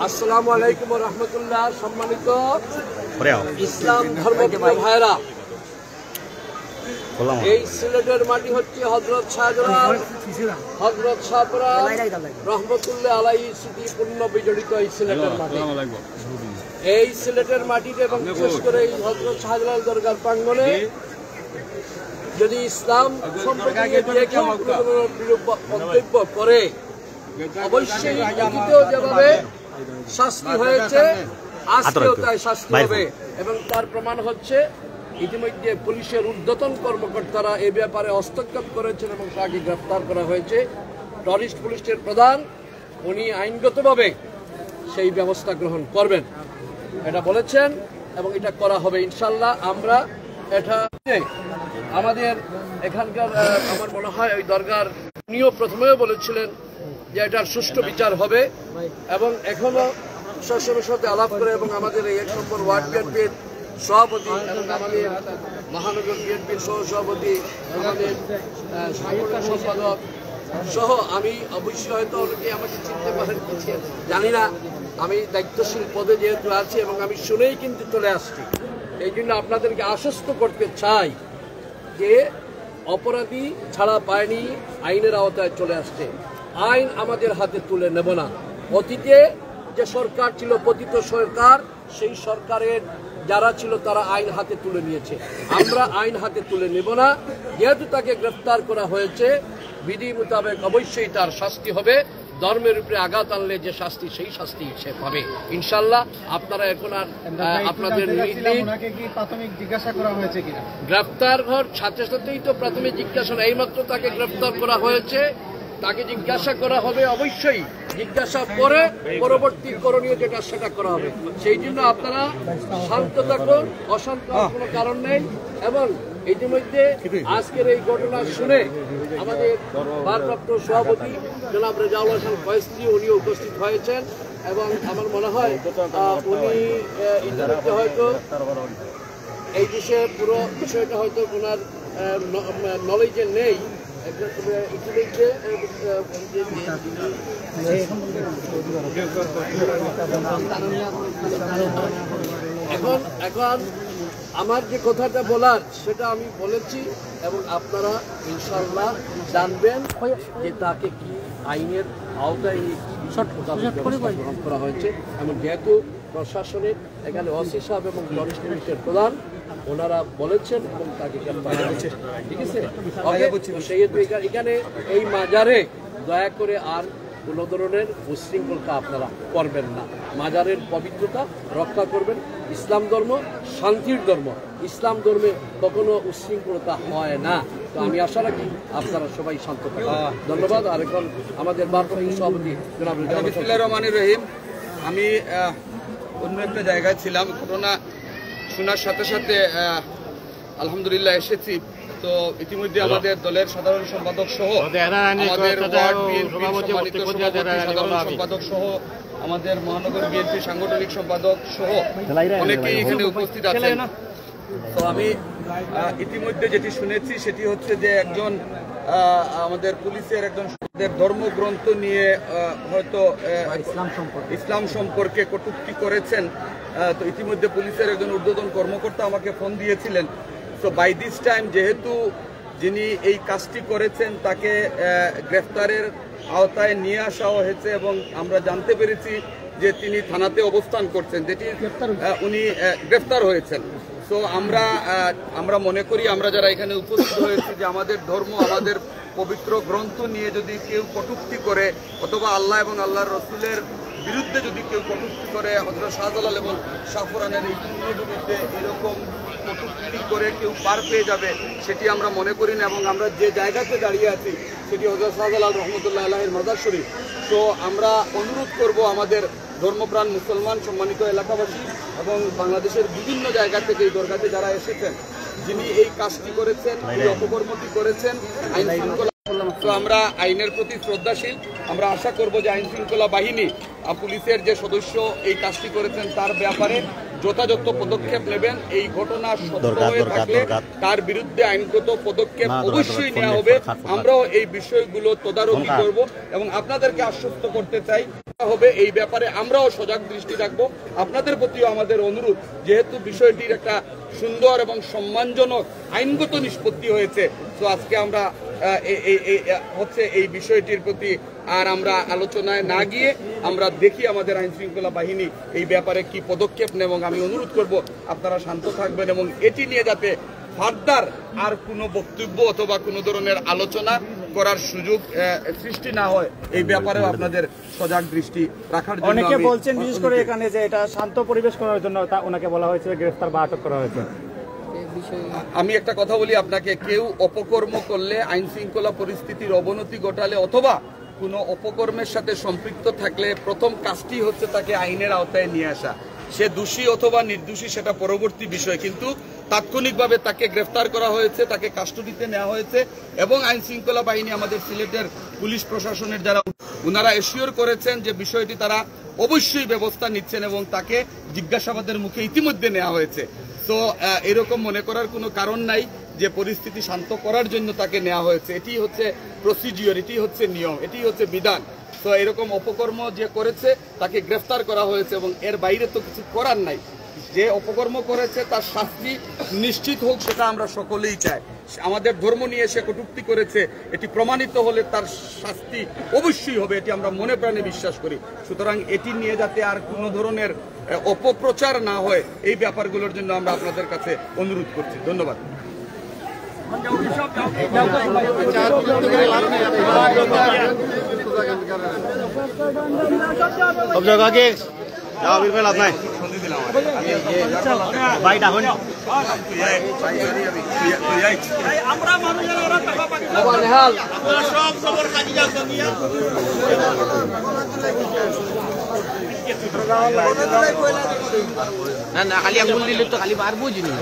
আসসালামু আলাইকুম ওয়া রাহমাতুল্লাহ। সম্মানিত ইসলাম ধর্মপ্রিয় ভাইরা, এই সিলেটের মাটি হচ্ছে হযরত শাহজালাল হযরত শাহপুরা রহমতুল্লাহ আলাইহি স্মৃতি পূর্ণ বিজড়িত এই সিলেটের মাটি। এই সিলেটের মাটিতে এবং বিশেষ করে এই হযরত শাহজালাল দরগার প্রাঙ্গণে যদি ইসলাম সম্পর্কে যে কেউ বিরূপ মন্তব্য করে, অবশ্যই অতীতেও যেভাবে শাস্তি হয়েছে আজকেও তাই শাস্তি হবে। এবং তার প্রমাণ হচ্ছে ইতিমধ্যে পুলিশের ঊর্ধ্বতন কর্মকর্তারা এ ব্যাপারে হস্তক্ষেপ করেছেন এবং তাকে গ্রেফতার করা হয়েছে। টুরিস্ট পুলিশের প্রধান উনি আইনগতভাবে সেই ব্যবস্থা গ্রহণ করবেন, এটা বলেছেন এবং এটা করা হবে ইনশাল্লাহ। আমরা এটা আমাদের এখানকার আমার মনে হয় ওই দরগার উনিও প্রথমেও বলেছিলেন যে এটার সুষ্ঠু বিচার হবে এবং এখনো প্রশাসনের সাথে আলাপ করে এবং আমাদের এই 1 নম্বর ওয়ার্ড বিএনপির সভাপতি এবং আমাদের মহানগর বিএনপির সহসভাপতি, আমাদের সাংগঠনিক সম্পাদক সহ আমি অবশ্যই হয়তো অনেকে আমাকে চিনতে পারেন জানি না, আমি দায়িত্বশীল পদে যেহেতু আছি এবং আমি শুনেই কিন্তু চলে আসছি। এই জন্য আপনাদেরকে আশ্বস্ত করতে চাই যে অপরাধী ছাড়া পায়নি, আইনের আওতায় চলে আসছে। আইন আমাদের হাতে তুলে নেব না। অতীতে যে সরকার ছিল, পতিত সরকার, সেই সরকারের যারা ছিল তারা আইন হাতে তুলে নিয়েছে। আমরা আইন হাতে তুলে নেব না। যেহেতু তাকে গ্রেফতার করা হয়েছে, বিধি মোতাবেক অবশ্যই তার শাস্তি হবে। ধর্মের উপরে আঘাত আনলে যে শাস্তি, সেই শাস্তি সে পাবে ইনশাল্লাহ। আপনারা এখন আর আপনাদের প্রাথমিক জিজ্ঞাসা করা হয়েছে কিনা, গ্রেফতার হওয়ার সাথে সাথেই তো প্রাথমিক জিজ্ঞাসা, এইমাত্র তাকে গ্রেফতার করা হয়েছে, তাকে জিজ্ঞাসা করা হবে। অবশ্যই জিজ্ঞাসা করে পরবর্তী করণীয় যেটা সেটা করা হবে। সেই জন্য আপনারা শান্ত থাকুন, অশান্ত কোনো কারণ নেই। এবং ইতিমধ্যে আজকের এই ঘটনা শুনে আমাদের ভারপ্রাপ্ত সভাপতি জনাব রেজাউল হাসান ফয়েজী উনিও উপস্থিত হয়েছেন এবং আমার মনে হয় উনি ইতিমধ্যে হয়তো এই বিষয়ে পুরো বিষয়টা হয়তো ওনার নলেজে নেই। এখন আমার যে কথাটা বলার সেটা আমি বলেছি এবং আপনারা ইনশাল্লাহ জানবেন যে তাকে কি আইনের আওতায় গ্রহণ করা হয়েছে। এবং যেহেতু প্রশাসনের এখানে ওসি সাহেব এবং টুরিস্ট পুলিশের প্রধান ওনারা বলেছেন এবং তাকে ঠিক আছে। সেহেতু এখানে এই মাজারে দয়া করে আর কোনো ধরনের উচ্ছৃঙ্খলতা আপনারা করবেন না। মাজারের পবিত্রতা রক্ষা করবেন। ইসলাম ধর্ম শান্তির ধর্ম, ইসলাম ধর্মে কখনো উচ্ছৃঙ্খলতা হয় না। তো আমি আশা রাখি আপনারা সবাই শান্ত থাকবেন। ধন্যবাদ। আর এখন আমাদের ভারপ্রাপ্ত সভাপতি জনাব বিসমিল্লাহির রহমানির রহিম। আমি অন্য একটা জায়গায় ছিলাম, ঘটনা শোনার সাথে সাথে আলহামদুলিল্লাহ এসেছি। তো ইতিমধ্যে আমাদের দলের সাধারণ সম্পাদক সহ আমাদের ওয়ার্ড বিএনপির সম্মানিত সভাপতি, সাধারণ সম্পাদক সহ আমাদের মহানগর বিএনপি সাংগঠনিক সম্পাদক সহ অনেকেই এখানে উপস্থিত আছেন। তো আমি ইতিমধ্যে যেটি শুনেছি সেটি হচ্ছে যে একজন আমাদের পুলিশের একজন ধর্মগ্রন্থ নিয়ে হয়তো ইসলাম সম্পর্কে কটূক্তি করেছেন। তো ইতিমধ্যে পুলিশের একজন ঊর্ধ্বতন কর্মকর্তা আমাকে ফোন দিয়েছিলেন। তো বাই দিস টাইম যেহেতু যিনি এই কাজটি করেছেন তাকে গ্রেফতারের আওতায় নিয়ে আসা হয়েছে এবং আমরা জানতে পেরেছি যে তিনি থানাতে অবস্থান করছেন, যেটি উনি গ্রেফতার হয়েছেন। তো আমরা মনে করি, আমরা যারা এখানে উপস্থিত হয়েছি, যে আমাদের ধর্ম, আমাদের পবিত্র গ্রন্থ নিয়ে যদি কেউ কটূক্তি করে অথবা আল্লাহ এবং আল্লাহর রসুলের বিরুদ্ধে যদি কেউ কটূক্তি করে, হযরত শাহজালাল এবং শাহপুরানের এই বিরুদ্ধে এরকম কটূক্তি করে কেউ পার পেয়ে যাবে, সেটি আমরা মনে করি না। এবং আমরা যে জায়গাতে দাঁড়িয়ে আছি সেটি হযরত শাহজালাল রহমতুল্লাহ আলাইহির মাজার শরীফ। তো আমরা অনুরোধ করব আমাদের ধর্মপ্রাণ মুসলমান সম্মানিত এলাকাবাসী এবং বাংলাদেশের বিভিন্ন জায়গা থেকে এই দরগাতে যারা এসেছেন, যিনি এই কাজটি করেছেন, এই অপকর্মটি করেছেন, আইন শৃঙ্খলা, তো আমরা আইনের প্রতি শ্রদ্ধাশীল। আমরা আশা করব যে আইন শৃঙ্খলা বাহিনী পুলিশের যে সদস্য এই কাজটি করেছেন তার ব্যাপারে যথাযথ পদক্ষেপ নেবেন। এই ঘটনা সত্য হয়ে থাকলে তার বিরুদ্ধে আইনগত পদক্ষেপ অবশ্যই নেওয়া হবে। আমরাও এই বিষয়গুলো তদারকি করব এবং আপনাদেরকে আশ্বস্ত করতে চাই হবে এই ব্যাপারে আমরাও সজাগ দৃষ্টি রাখবো। আপনাদের প্রতিও আমাদের অনুরোধ, যেহেতু বিষয়টির একটা সুন্দর এবং সম্মানজনক আইনগত নিষ্পত্তি হয়েছে, তো আজকে আমরা এই বিষয়টির প্রতি আর আমরা আলোচনায় না গিয়ে আমরা দেখি আমাদের আইন শৃঙ্খলা বাহিনী এই ব্যাপারে কি পদক্ষেপ নেয়। এবং আমি অনুরোধ করব আপনারা শান্ত থাকবেন এবং এটি নিয়ে যাতে ফার্দার আর কোনো বক্তব্য অথবা কোনো ধরনের আলোচনা করার সুযোগ সৃষ্টি না হয় এই ব্যাপারেও আপনাদের সজাগ দৃষ্টি রাখার জন্য। অনেকে বলছেন বিশেষ করে এখানে যে এটা শান্ত পরিবেশ করার জন্য ওনাকে বলা হয়েছে গ্রেফতার বা আটক করা হয়েছে। আমি একটা কথা বলি আপনাকে, কেউ অপকর্ম করলে, আইন শৃঙ্খলা পরিস্থিতির অবনতি ঘটালে অথবা কোনো অপকর্মের সাথে সম্পৃক্ত থাকলে প্রথম কাজটি হচ্ছে তাকে আইনের আওতায় নিয়ে আসা। সে দোষী অথবা নির্দোষী সেটা পরবর্তী বিষয়, কিন্তু তাৎক্ষণিকভাবে তাকে গ্রেফতার করা হয়েছে, তাকে কাস্টডিতে নেওয়া হয়েছে এবং আইন শৃঙ্খলা বাহিনী আমাদের সিলেটের পুলিশ প্রশাসনের যারা ওনারা এশিওর করেছেন যে বিষয়টি তারা অবশ্যই ব্যবস্থা নিচ্ছেন এবং তাকে জিজ্ঞাসাবাদের মুখে ইতিমধ্যে নেওয়া হয়েছে। তো এরকম মনে করার কোনো কারণ নাই যে পরিস্থিতি শান্ত করার জন্য তাকে নেওয়া হয়েছে। এটি হচ্ছে প্রসিডিওর, এটি হচ্ছে নিয়ম, এটি হচ্ছে বিধান। তো এরকম অপকর্ম যে করেছে তাকে গ্রেফতার করা হয়েছে এবং এর বাইরে তো কিছু করার নাই। যে অপকর্ম করেছে তার শাস্তি নিশ্চিত হোক, সেটা আমরা সকলেই চাই। আমাদের ধর্ম নিয়ে সে কটূক্তি করেছে, এটি প্রমাণিত হলে তার শাস্তি অবশ্যই হবে, এটি আমরা মনে প্রাণে বিশ্বাস করি। সুতরাং এটি নিয়ে যাতে আর কোনো ধরনের অপপ্রচার না হয় এই ব্যাপারগুলোর জন্য আমরা আপনাদের কাছে অনুরোধ করছি। ধন্যবাদ। সব জায়গা কি যাওয়া বিরবে লাভ নাই ভাই ডাকুন সব খবর কাটি যাও না না খালি আঙুল দিলে তো খালি পারবো জিনিস